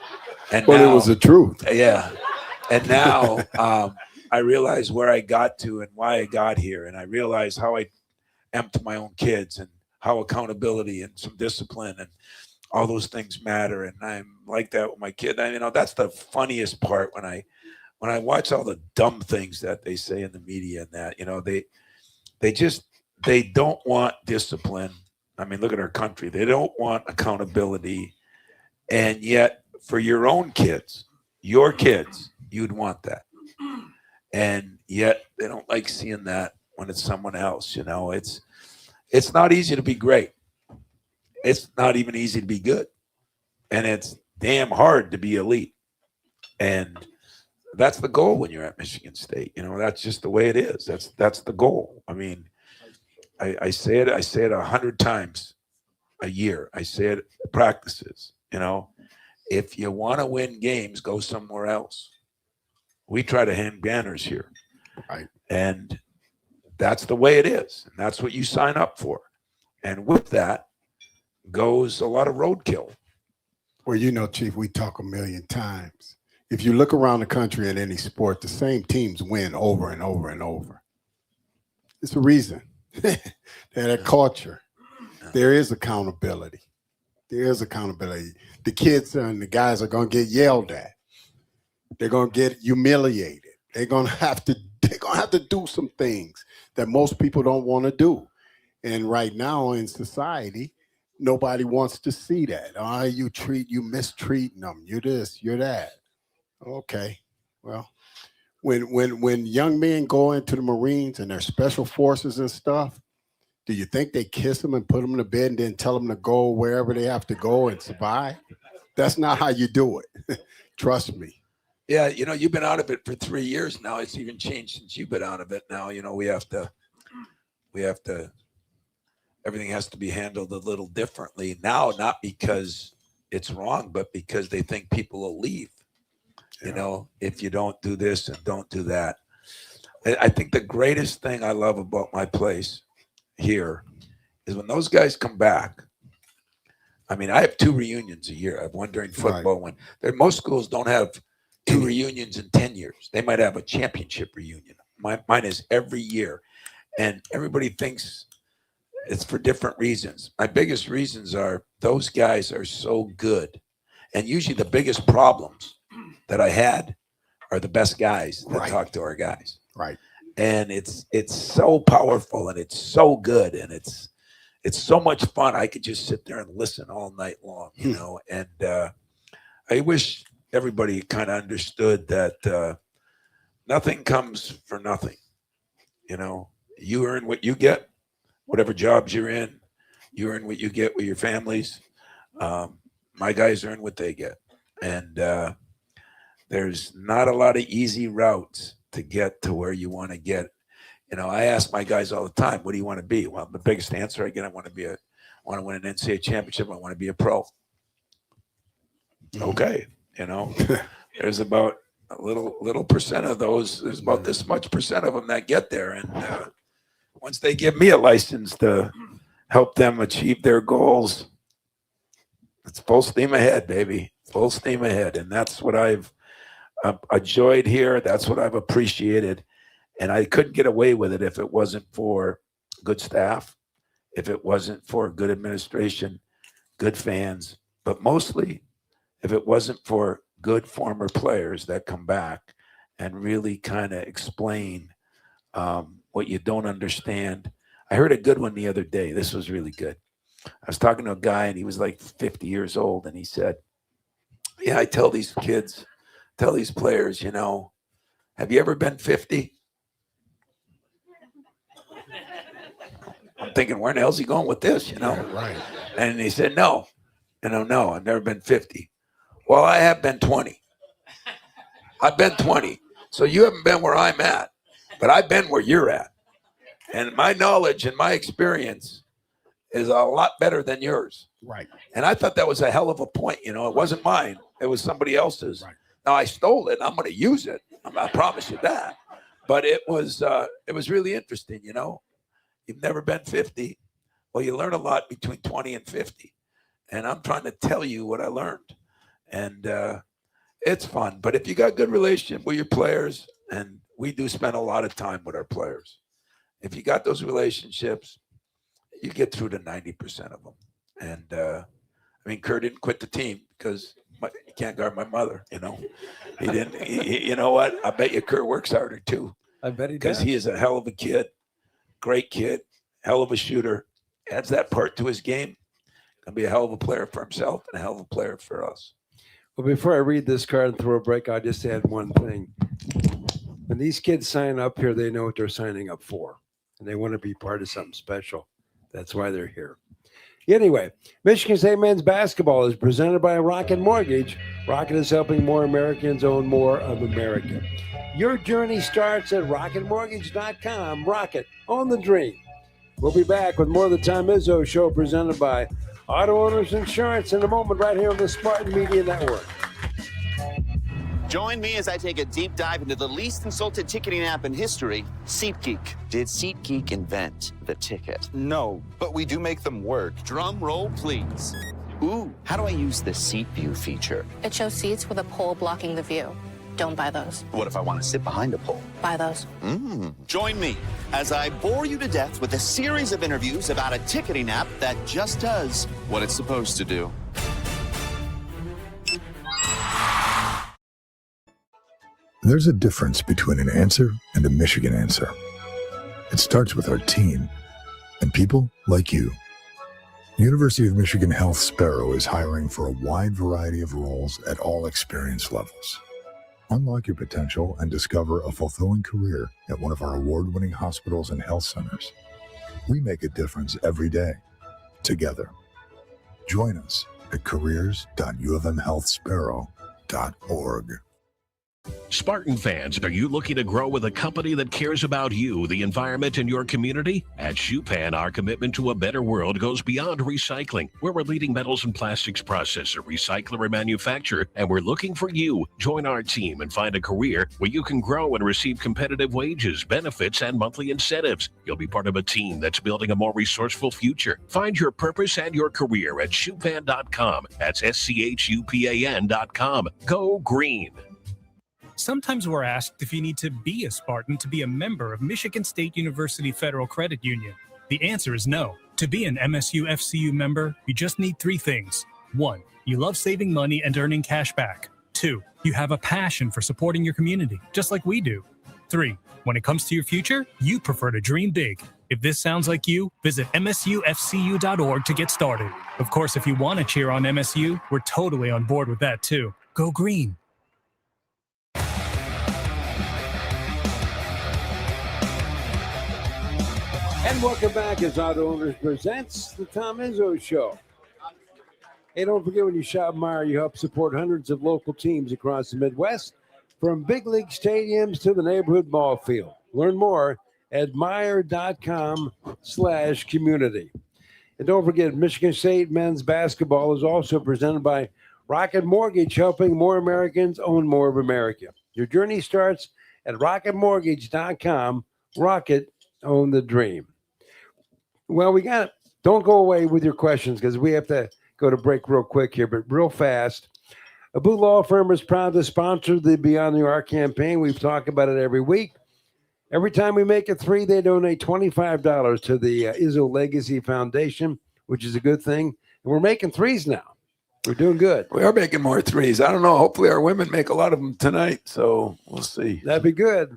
Speaker 6: It was the truth.
Speaker 5: Yeah. And now I realize where I got to and why I got here. And I realize how I am to my own kids, and how accountability and some discipline and all those things matter. And I'm like that with my kid. You know, that's the funniest part when I watch all the dumb things that they say in the media, and that, you know, they don't want discipline. I mean, look at our country. They don't want accountability. And yet for your own kids, your kids, you'd want that. And yet they don't like seeing that when it's someone else. You know, it's not easy to be great. It's not even easy to be good. And it's damn hard to be elite. And that's the goal when you're at Michigan State. You know, that's just the way it is. That's the goal. I mean, I say it 100 times a year. I say it at practices. You know, if you want to win games, go somewhere else. We try to hang banners here.
Speaker 6: Right.
Speaker 5: And that's the way it is. And that's what you sign up for. And with that goes a lot of roadkill.
Speaker 6: Well, you know, Chief, we talk a million times. If you look around the country in any sport, the same teams win over and over and over. It's a reason. They're a culture. There is accountability. There is accountability. The kids and the guys are going to get yelled at. They're going to get humiliated. They're going to have to do some things that most people don't want to do. And right now in society, nobody wants to see that. Oh, you mistreating them. You're this, you're that. Okay. Well, when young men go into the Marines and their special forces and stuff, do you think they kiss them and put them to bed and then tell them to go wherever they have to go and survive? That's not how you do it. Trust me.
Speaker 5: Yeah, you know, you've been out of it for 3 years now. It's even changed since you've been out of it now. You know, we have to, everything has to be handled a little differently now, not because it's wrong, but because they think people will leave. You know, if you don't do this and don't do that. I think the greatest thing I love about my place here is when those guys come back. I mean, I have 2 reunions a year. I have one during football. When most schools don't have 2 reunions in 10 years. They might have a championship reunion. Mine is every year. And everybody thinks it's for different reasons. My biggest reasons are those guys are so good. And usually the biggest problems that I had are the best guys that talk to our guys.
Speaker 6: Right.
Speaker 5: And it's so powerful, and it's so good, and it's so much fun. I could just sit there and listen all night long, you know. And I wish everybody kind of understood that nothing comes for nothing. You know, you earn what you get, whatever jobs you're in. You earn what you get with your families. My guys earn what they get. And there's not a lot of easy routes to get to where you want to get. You know, I ask my guys all the time, what do you want to be? Well, the biggest answer I get, I want to win an NCAA championship. I want to be a pro. Okay. You know, there's about a little percent of those. There's about this much percent of them that get there. And once they give me a license to help them achieve their goals, it's full steam ahead, baby. Full steam ahead. And that's what I've enjoyed here. That's what I've appreciated. And I couldn't get away with it if it wasn't for good staff, if it wasn't for good administration, good fans, but mostly if it wasn't for good former players that come back and really kind of explain what you don't understand. I heard a good one the other day. This was really good. I was talking to a guy, and he was like 50 years old, and he said, yeah, I tell these kids, tell these players, you know, have you ever been 50? I'm thinking, where the hell's he going with this, you know?
Speaker 20: Right.
Speaker 5: And he said, no, no, I've never been 50. Well, I have been 20. I've been 20. So you haven't been where I'm at, but I've been where you're at. And my knowledge and my experience is a lot better than yours.
Speaker 20: Right.
Speaker 5: And I thought that was a hell of a point. You know, it wasn't mine. It was somebody else's.
Speaker 20: Right.
Speaker 5: Now I stole it. I'm going to use it. I promise you that. But it was really interesting. You know, you've never been 50. Well, you learn a lot between 20 and 50. And I'm trying to tell you what I learned. And it's fun. But if you got good relationship with your players, and we do spend a lot of time with our players, if you got those relationships, you get through to 90% of them. And I mean, Kurt didn't quit the team because he can't guard my mother. You know, he didn't. You know what? I bet you Kurt works harder too.
Speaker 3: I bet he does.
Speaker 5: Because he is a hell of a kid, great kid, hell of a shooter. Adds that part to his game. Gonna be a hell of a player for himself and a hell of a player for us.
Speaker 3: Well, before I read this card and throw a break, I'll just add one thing. When these kids sign up here, they know what they're signing up for, and they want to be part of something special. That's why they're here. Anyway, Michigan State men's basketball is presented by Rocket Mortgage. Rocket is helping more Americans own more of America. Your journey starts at rocketmortgage.com. Rocket, own the dream. We'll be back with more of the Tom Izzo Show presented by Auto Owners Insurance in a moment right here on the Spartan Media Network.
Speaker 7: Join me as I take a deep dive into the least insulted ticketing app in history, SeatGeek. Did SeatGeek invent the ticket?
Speaker 8: No, but we do make them work.
Speaker 7: Drum roll, please. Ooh, how do I use the seat view feature?
Speaker 9: It shows seats with a pole blocking the view. Don't buy those.
Speaker 7: What if I want to sit behind a pole?
Speaker 9: Buy those.
Speaker 7: Join me as I bore you to death with a series of interviews about a ticketing app that just does what it's supposed to do.
Speaker 14: There's a difference between an answer and a Michigan answer. It starts with our team and people like you. University of Michigan Health Sparrow is hiring for a wide variety of roles at all experience levels. Unlock your potential and discover a fulfilling career at one of our award-winning hospitals and health centers. We make a difference every day, together. Join us at careers.ufmhealthsparrow.org.
Speaker 21: Spartan fans, are you looking to grow with a company that cares about you, the environment, and your community? At Shupan, our commitment to a better world goes beyond recycling. We're a leading metals and plastics processor, recycler, and manufacturer, and we're looking for you. Join our team and find a career where you can grow and receive competitive wages, benefits, and monthly incentives. You'll be part of a team that's building a more resourceful future. Find your purpose and your career at Shupan.com. That's SCHUPAN.com. Go green.
Speaker 22: Sometimes we're asked if you need to be a Spartan to be a member of Michigan State University Federal Credit Union. The answer is no. To be an MSU FCU member, you just need 3 things. 1, you love saving money and earning cash back. 2, you have a passion for supporting your community, just like we do. 3, when it comes to your future, you prefer to dream big. If this sounds like you, visit msufcu.org to get started. Of course, if you want to cheer on MSU, we're totally on board with that too. Go green.
Speaker 3: And welcome back as Auto Owners presents the Tom Izzo Show. Hey, don't forget when you shop Meijer, you help support hundreds of local teams across the Midwest, from big league stadiums to the neighborhood ball field. Learn more at Meijer.com/community. And don't forget, Michigan State men's basketball is also presented by Rocket Mortgage, helping more Americans own more of America. Your journey starts at rocketmortgage.com. Rocket, own the dream. Well, don't go away with your questions because we have to go to break real quick here, but real fast. Abu Law Firm is proud to sponsor the Beyond the Arc campaign. We've talked about it every week. Every time we make it 3, they donate $25 to the Izzo Legacy Foundation, which is a good thing. And we're making 3s now. We're doing good.
Speaker 5: We are making more 3s. I don't know. Hopefully our women make a lot of them tonight, so we'll see.
Speaker 3: That'd be good.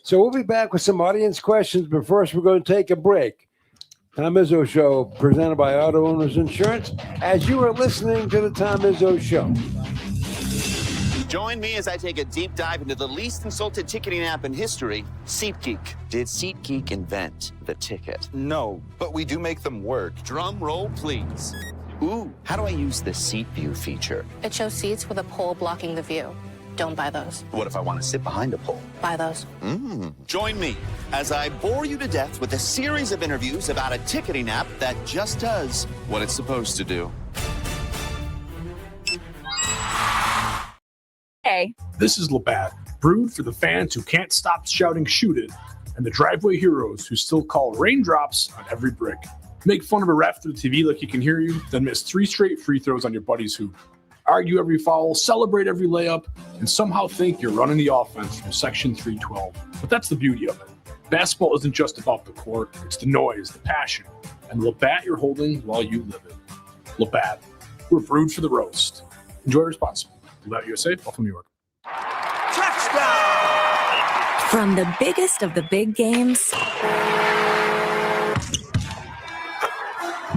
Speaker 3: So we'll be back with some audience questions, but first we're going to take a break. Tom Izzo Show, presented by Auto Owners Insurance, as you are listening to the Tom Izzo Show.
Speaker 7: Join me as I take a deep dive into the least consulted ticketing app in history, SeatGeek. Did SeatGeek invent the ticket?
Speaker 8: No, but we do make them work.
Speaker 7: Drum roll, please. Ooh, how do I use the seat view feature?
Speaker 9: It shows seats with a pole blocking the view. Don't buy those.
Speaker 7: What if I want to sit behind a pole?
Speaker 9: Buy those.
Speaker 7: Join me as I bore you to death with a series of interviews about a ticketing app that just does what it's supposed to do.
Speaker 4: Hey. This is Labatt, brewed for the fans who can't stop shouting shoot it, and the driveway heroes who still call raindrops on every brick. Make fun of a ref through the TV like he can hear you, then miss 3 straight free throws on your buddy's hoop. Argue every foul, celebrate every layup, and somehow think you're running the offense from Section 312. But that's the beauty of it. Basketball isn't just about the court, it's the noise, the passion, and the Labatt you're holding while you live it. Labatt, we're brewed for the roast. Enjoy responsibly. Labatt USA, Buffalo, New York.
Speaker 10: From the biggest of the big games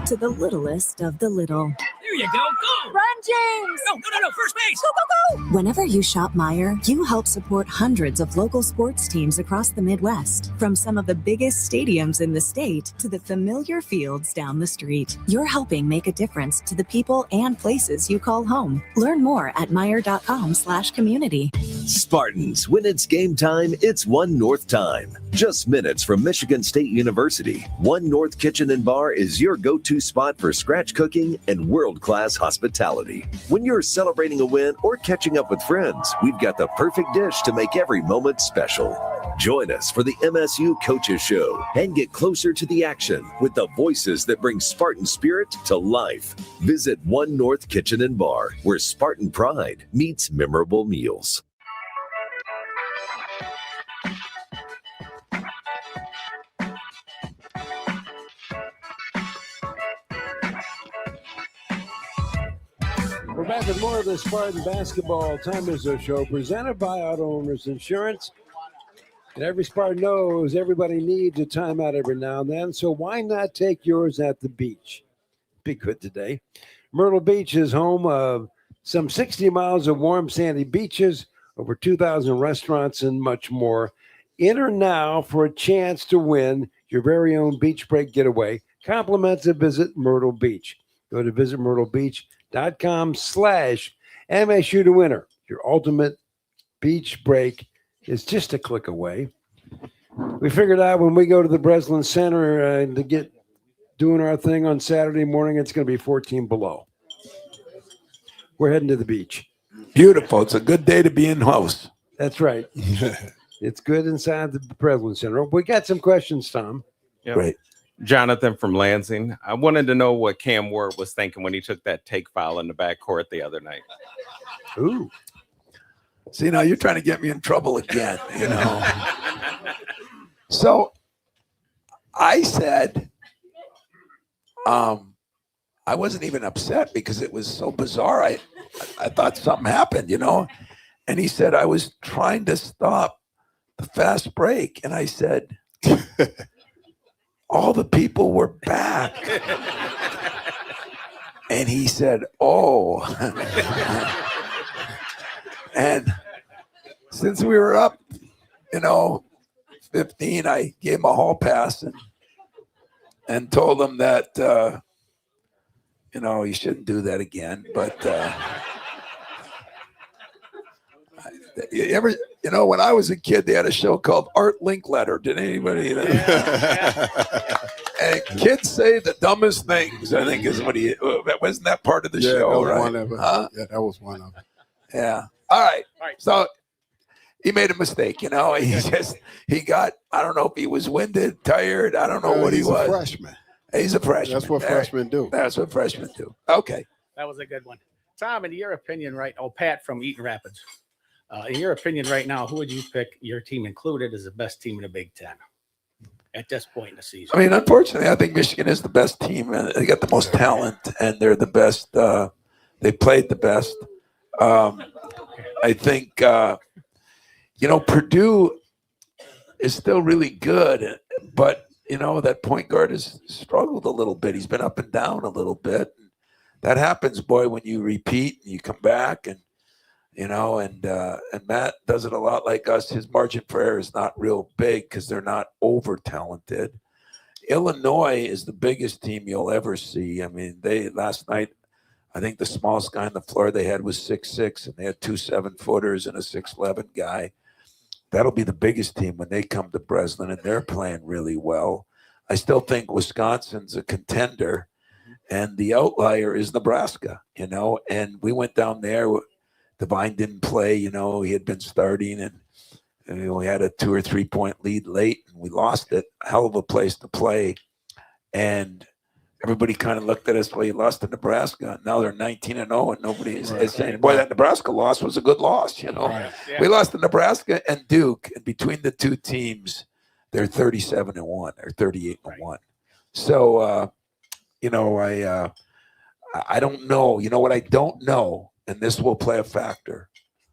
Speaker 10: to the littlest of the little.
Speaker 1: There you go. Go!
Speaker 10: Run, James!
Speaker 1: No. First base!
Speaker 10: Go, go, go! Whenever you shop Meijer, you help support hundreds of local sports teams across the Midwest. From some of the biggest stadiums in the state to the familiar fields down the street. You're helping make a difference to the people and places you call home. Learn more at Meijer.com/community.
Speaker 13: Spartans, when it's game time, it's One North time. Just minutes from Michigan State University, One North Kitchen and Bar is your go-to spot for scratch cooking and world-class hospitality. When you're celebrating a win or catching up with friends, we've got the perfect dish to make every moment special. Join us for the MSU Coaches Show and get closer to the action with the voices that bring Spartan spirit to life. Visit One North Kitchen and Bar, where Spartan pride meets memorable meals.
Speaker 3: We're back with more of the Spartan Basketball Tom Izzo Show, presented by Auto Owners Insurance. And every Spartan knows everybody needs a timeout every now and then, so why not take yours at the beach? Be good today. Myrtle Beach is home of some 60 miles of warm, sandy beaches, over 2,000 restaurants, and much more. Enter now for a chance to win your very own beach break getaway. Compliments of Visit Myrtle Beach. Go to visitmyrtlebeach.com/MSU to winner. Your ultimate beach break is just a click away. We figured out when we go to the Breslin Center to get doing our thing on Saturday morning, it's going to be 14 below. We're heading to the beach.
Speaker 5: Beautiful. It's a good day to be in house.
Speaker 3: That's right. It's good inside the Breslin Center. We got some questions, Tom.
Speaker 20: Yep.
Speaker 5: Great.
Speaker 20: Jonathan from Lansing. I wanted to know what Cam Ward was thinking when he took that take foul in the backcourt the other night.
Speaker 3: Ooh.
Speaker 5: See, now you're trying to get me in trouble again, you know. So I said, I wasn't even upset because it was so bizarre. I thought something happened, you know. And he said, I was trying to stop the fast break. And I said, all the people were back. And he said, oh. And since we were up, 15, I gave him a hall pass and told him that, he shouldn't do that again. But when I was a kid, they had a show called Art Linkletter. Did anybody? And kids say the dumbest things, I think, is what wasn't that part of the show,
Speaker 6: that was
Speaker 5: right?
Speaker 6: one of it.
Speaker 5: Huh?
Speaker 6: Yeah, that was one of it.
Speaker 5: Yeah. All right. So he made a mistake, he got, I don't know if he was winded, tired. I don't know what he was.
Speaker 6: He's a freshman.
Speaker 5: He's a freshman.
Speaker 6: That's what freshmen do.
Speaker 5: That's what freshmen do. Okay.
Speaker 23: That was a good one. Tom, in your opinion, Pat from Eaton Rapids, in your opinion right now, who would you pick, your team included, as the best team in the Big Ten at this point in the season?
Speaker 5: I mean, unfortunately, I think Michigan is the best team. They got the most talent, and they're the best. They played the best. I think, Purdue is still really good, but that point guard has struggled a little bit. He's been up and down a little bit. That happens, boy, when you repeat and you come back, and Matt does it a lot like us. His margin for error is not real big because they're not over talented. Illinois is the biggest team you'll ever see. I mean, last night, I think the smallest guy on the floor they had was 6'6", and they had 2 7-footers and a 6'11" guy. That'll be the biggest team when they come to Breslin, and they're playing really well. I still think Wisconsin's a contender, and the outlier is Nebraska, and we went down there. Devine didn't play, he had been starting, and we had a 2 or 3 point lead late, and we lost it. A hell of a place to play. And everybody kind of looked at us, well, you lost to Nebraska. Now they're 19-0, and nobody is saying, boy, that Nebraska loss was a good loss, Right. Yeah. We lost to Nebraska and Duke, and between the two teams, they're 37-1 or 38-1. Right. So, I don't know. You know what I don't know, and this will play a factor,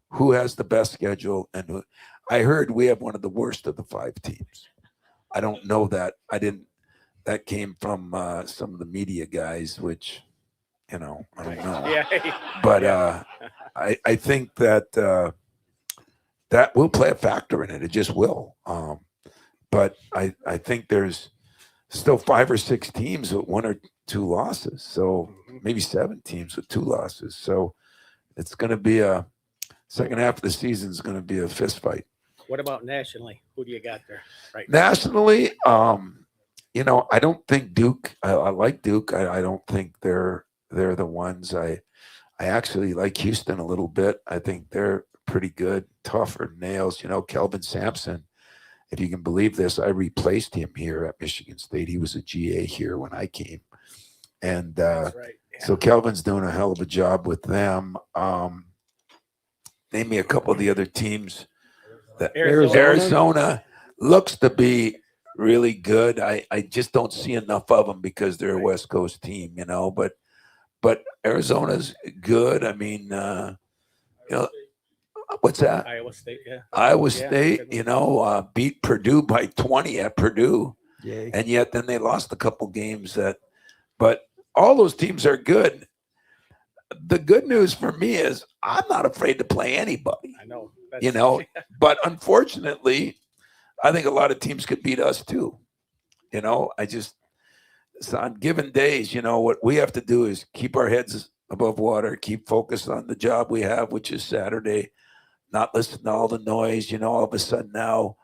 Speaker 5: who has the best schedule and who. I heard we have one of the worst of the 5 teams. I don't know that. That came from some of the media guys, which, I don't know. Yeah. But I think that that will play a factor in it. It just will. But I think there's still 5 or 6 teams with 1 or 2 losses. So maybe 7 teams with 2 losses. So it's going to be second half of the season is going to be a fist fight.
Speaker 23: What about nationally? Who do you got there? Right.
Speaker 5: Nationally, I don't think Duke. I like Duke. I don't think they're the ones. I actually like Houston a little bit. I think they're pretty good, tougher nails. Kelvin Sampson, if you can believe this, I replaced him here at Michigan State. He was a GA here when I came, and
Speaker 23: That's right. Yeah.
Speaker 5: So Kelvin's doing a hell of a job with them. Name me a couple of the other teams. Arizona looks to be really good. I just don't see enough of them because they're a West Coast team, but Arizona's good. I mean, what's that?
Speaker 23: Iowa State, yeah.
Speaker 5: Iowa State, beat Purdue by 20 at Purdue.
Speaker 3: Yay.
Speaker 5: And yet then they lost a couple games but all those teams are good. The good news for me is I'm not afraid to play anybody.
Speaker 23: I know.
Speaker 5: But unfortunately, I think a lot of teams could beat us too. So on given days, what we have to do is keep our heads above water, keep focused on the job we have, which is Saturday, not listen to all the noise. All of a sudden now,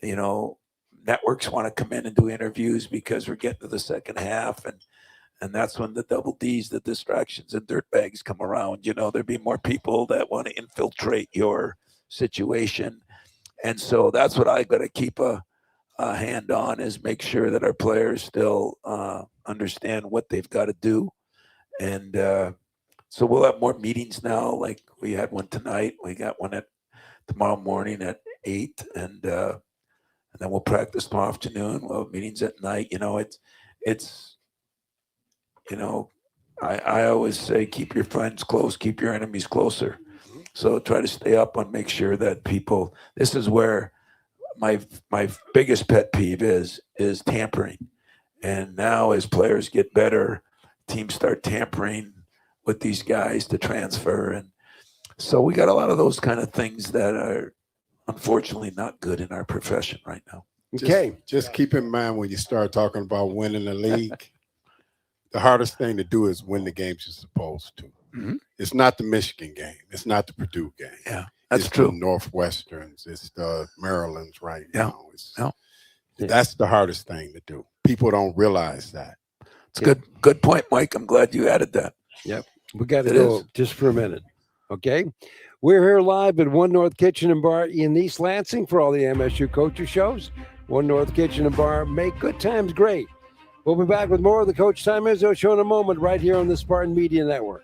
Speaker 5: networks want to come in and do interviews because we're getting to the second half, and that's when the double D's, the distractions and dirtbags come around. There'd be more people that want to infiltrate your situation. And so that's what I got to keep a hand on, is make sure that our players still understand what they've got to do. And so we'll have more meetings now. Like we had one tonight. We got one tomorrow morning at 8, and then we'll practice tomorrow afternoon. We'll have meetings at night. I always say, keep your friends close, keep your enemies closer. So try to stay up and make sure that people, this is where my biggest pet peeve is tampering. And now as players get better, teams start tampering with these guys to transfer. And so we got a lot of those kind of things that are unfortunately not good in our profession right now.
Speaker 6: Okay. Just keep in mind when you start talking about winning the league, the hardest thing to do is win the games you're supposed to. Mm-hmm. It's not the Michigan game. It's not the Purdue game.
Speaker 5: Yeah, that's
Speaker 6: it's
Speaker 5: true.
Speaker 6: The Northwesterns. It's the Marylands right
Speaker 5: Yeah.
Speaker 6: now. That's the hardest thing to do. People don't realize that.
Speaker 5: It's good point, Mike. I'm glad you added that.
Speaker 3: Yep. We got to go just for a minute. Okay. We're here live at One North Kitchen and Bar in East Lansing for all the MSU coaches shows. One North Kitchen and Bar, make good times great. We'll be back with more of the Coach Tom Izzo Show in a moment right here on the Spartan Media Network.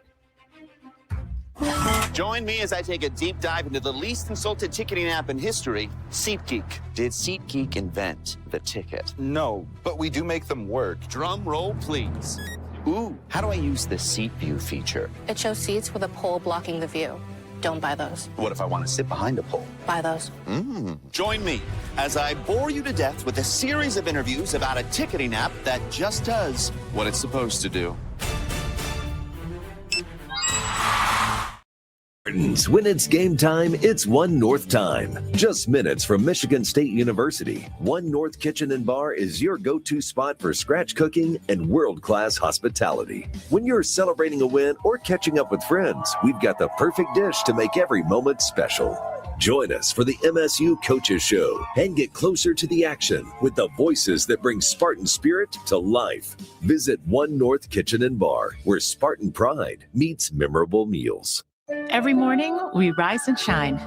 Speaker 7: Join me as I take a deep dive into the least consulted ticketing app in history, SeatGeek. Did SeatGeek invent the ticket?
Speaker 8: No, but we do make them work.
Speaker 7: Drum roll, please. Ooh, how do I use the Seat View feature?
Speaker 9: It shows seats with a pole blocking the view. Don't buy those.
Speaker 7: What if I want to sit behind a pole?
Speaker 9: Buy those.
Speaker 7: Join me as I bore you to death with a series of interviews about a ticketing app that just does what it's supposed to do.
Speaker 13: When it's game time, it's One North time. Just minutes from Michigan State University, One North Kitchen and Bar is your go-to spot for scratch cooking and world-class hospitality. When you're celebrating a win or catching up with friends, we've got the perfect dish to make every moment special. Join us for the MSU Coaches Show and get closer to the action with the voices that bring Spartan spirit to life. Visit One North Kitchen and Bar, where Spartan pride meets memorable meals.
Speaker 2: Every morning, we rise and shine,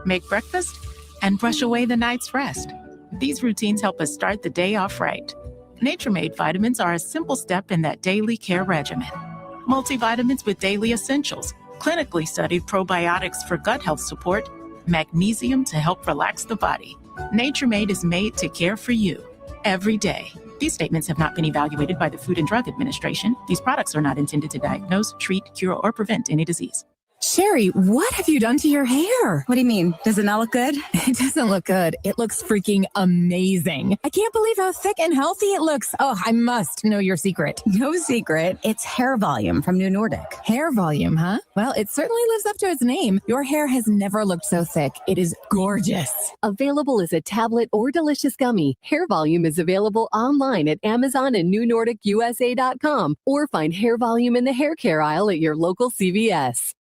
Speaker 2: make breakfast, and brush away the night's rest. These routines help us start the day off right. Nature-Made vitamins are a simple step in that daily care regimen. Multivitamins with daily essentials, clinically studied probiotics for gut health support, magnesium to help relax the body. Nature-Made is made to care for you every day. These statements have not been evaluated by the Food and Drug Administration. These products are not intended to diagnose, treat, cure, or prevent any disease.
Speaker 11: Sherry, what have you done to your hair? What do you mean? Does it not look good? It doesn't look good. It looks freaking amazing. I can't believe how thick and healthy it looks. Oh, I must know your secret. No secret. It's hair volume from New Nordic. Hair volume, huh? Well, it certainly lives up to its name. Your hair has never looked so thick. It is gorgeous.
Speaker 12: Available as a tablet or delicious gummy, Hair Volume is available online at Amazon and NewNordicUSA.com, or find Hair Volume in the hair care aisle at your local CVS.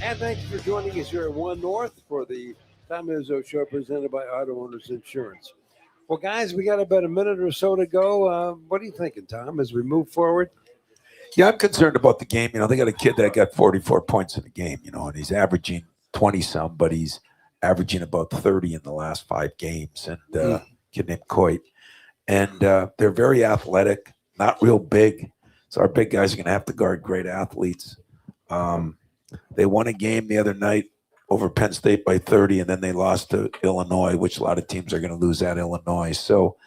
Speaker 3: And thanks for joining us here at One North for the Tom Izzo Show presented by Auto Owners Insurance. Well, guys, we got about a minute or so to go. What are you thinking, Tom, as we move forward?
Speaker 5: Yeah, I'm concerned about the game. They got a kid that got 44 points in the game, and he's averaging 20-some, but he's averaging about 30 in the last 5 games. And a kid named Coit. And they're very athletic, not real big. So our big guys are going to have to guard great athletes. They won a game the other night over Penn State by 30, and then they lost to Illinois, which a lot of teams are going to lose at Illinois. So,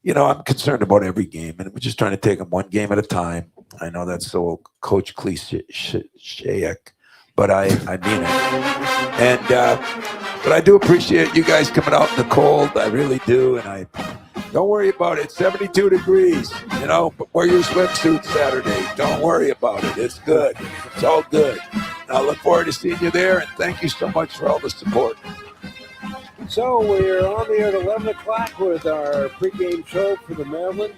Speaker 5: I'm concerned about every game, and we're just trying to take them one game at a time. I know that's so coach cliche, but I mean it. And but I do appreciate you guys coming out in the cold. I really do, and I don't worry about it. It's 72 degrees, but wear your swimsuit Saturday. Don't worry about it. It's good. It's all good. I look forward to seeing you there, and thank you so much for all the support.
Speaker 3: So we're on the air at 11 o'clock with our pregame show for the Maryland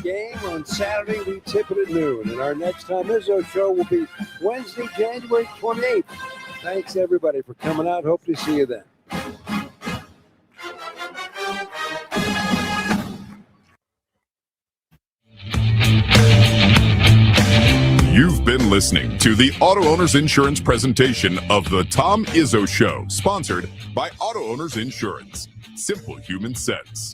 Speaker 3: game. On Saturday, we tip it at noon. And our next Tom Izzo show will be Wednesday, January 28th. Thanks, everybody, for coming out. Hope to see you then.
Speaker 24: You've been listening to the Auto Owners Insurance presentation of the Tom Izzo Show, sponsored by Auto Owners Insurance. Simple human sense.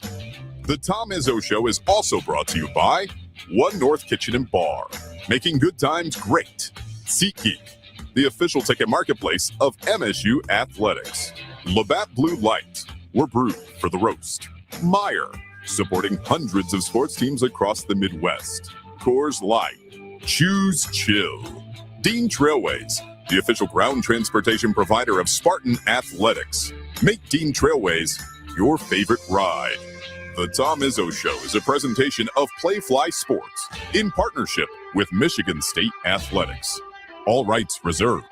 Speaker 24: The Tom Izzo Show is also brought to you by One North Kitchen and Bar, making good times great. SeatGeek, the official ticket marketplace of MSU Athletics. Labatt Blue Light, we're brewed for the roast. Meyer, supporting hundreds of sports teams across the Midwest. Coors Light, choose chill. Dean Trailways, the official ground transportation provider of Spartan Athletics. Make Dean Trailways your favorite ride. The Tom Izzo Show is a presentation of Playfly Sports in partnership with Michigan State Athletics. All rights reserved.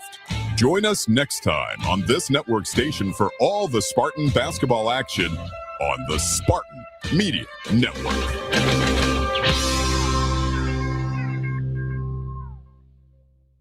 Speaker 24: Join us next time on this network station for all the Spartan basketball action on the Spartan Media Network.